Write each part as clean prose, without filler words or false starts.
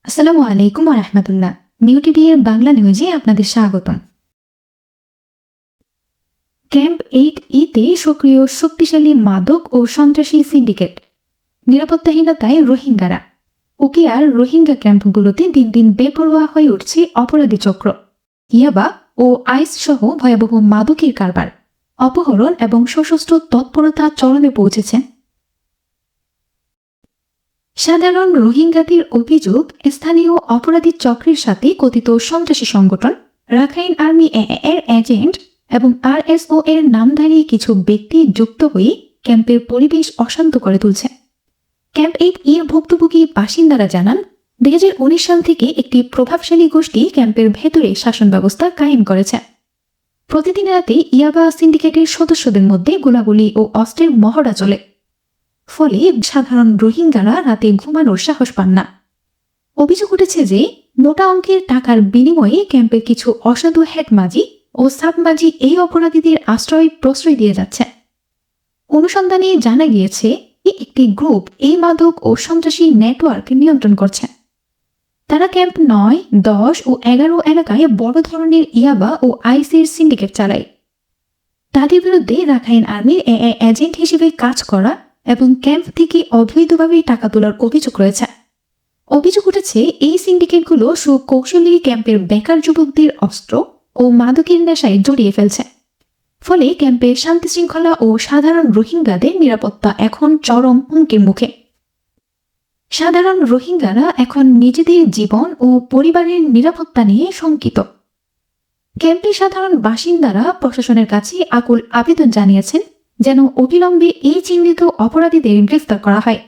আসসালামু আলাইকুম ওয়া রাহমাতুল্লাহ। নিউ টিভি এর বাংলা নিউজে আপনাদের স্বাগতম। ক্যাম্প 8 তে সক্রিয় শক্তিশালী মাদক ও সন্ত্রাসী সিন্ডিকেট। নিরাপত্তাহীনতায় রোহিঙ্গারা। উকিয়ার রোহিঙ্গা ক্যাম্পগুলোতে দিন দিন বেপরোয়া হয়ে উঠছে অপরাধী চক্র। ইয়াবা ও আইস সহ ভয়াবহ মাদকের কারবার, অপহরণ এবং সশস্ত্র তৎপরতা চরমে পৌঁছেছে। সাধারণ রোহিঙ্গাদের অভিযোগ, স্থানীয় অপরাধী চক্রের সাথে কথিত সন্ত্রাসী সংগঠন রাখাইন আর্মি এর এজেন্ট এবং আরএসও এর নামধারী কিছু ব্যক্তি যুক্ত হয়ে ক্যাম্পের পরিবেশ অশান্ত করে তুলছে। ক্যাম্প 8 এর ভুক্তভোগী বাসিন্দারা জানান, 2019 সাল থেকে একটি প্রভাবশালী গোষ্ঠী ক্যাম্পের ভেতরে শাসন ব্যবস্থা কায়েম করেছে। প্রতিদিন রাতে ইয়াবা সিন্ডিকেটের সদস্যদের মধ্যে গোলাগুলি ও অস্ত্রের মহড়া চলে। ফলে সাধারণ রোহিঙ্গারা রাতে ঘুমানোর সাহস পান না। অভিযোগ উঠেছে যে মোটা অঙ্কের টাকার বিনিময়ে ক্যাম্পের কিছু অসাধু হেডমাজি ও সাবমাজি এই অপরাধীদের প্রশ্রয় দিয়ে যাচ্ছে। অনুসন্ধানে জানা গিয়েছে একটি গ্রুপ এই মাদক ও সন্ত্রাসী নেটওয়ার্ক নিয়ন্ত্রণ করছে। তারা ক্যাম্প 9, 10 ও 11 এলাকায় বড় ধরনের ইয়াবা ও আইসের সিন্ডিকেট চালায়। তাদের বিরুদ্ধে রাখাইন আর্মির এজেন্ট হিসেবে কাজ করা এবং ক্যাম্প থেকে অবৈধভাবে টাকা তোলার অভিযোগ রয়েছে। অভিযোগ উঠেছে এই সিন্ডিকেটগুলো সুকৌশলী ক্যাম্পের বেকার যুবকদের অস্ত্র ও মাদকের নেশায় জড়িয়ে ফেলছে। ফলে ক্যাম্পে শান্তি শৃঙ্খলা ও সাধারণ রোহিঙ্গাদের নিরাপত্তা এখন চরম হুমকির মুখে। সাধারণ রোহিঙ্গারা এখন নিজেদের জীবন ও পরিবারের নিরাপত্তা নিয়ে শঙ্কিত। ক্যাম্পের সাধারণ বাসিন্দারা প্রশাসনের কাছে আকুল আবেদন জানিয়েছেন যেন অবিলম্বে এই চিহ্নিত অপরাধীদের গ্রেফতার করা হয়।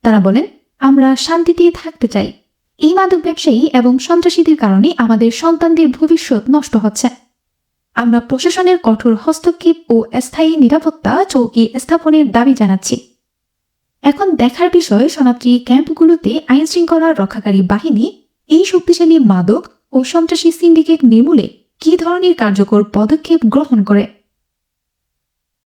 তারা বলেন, আমরা শান্তিতে থাকতে চাই। এই মাদক ব্যবসায়ী এবং সন্ত্রাসীদের কারণে আমাদের সন্তানদের ভবিষ্যৎ নষ্ট হচ্ছে। আমরা প্রশাসনের কঠোর হস্তক্ষেপ ও স্থায়ী নিরাপত্তা চৌকি স্থাপনের দাবি জানাচ্ছি। এখন দেখার বিষয়, শরণার্থী ক্যাম্পগুলোতে আইন শৃঙ্খলা রক্ষাকারী বাহিনী এই শক্তিশালী মাদক ও সন্ত্রাসী সিন্ডিকেট নির্মূলে কী ধরনের কার্যকর পদক্ষেপ গ্রহণ করে।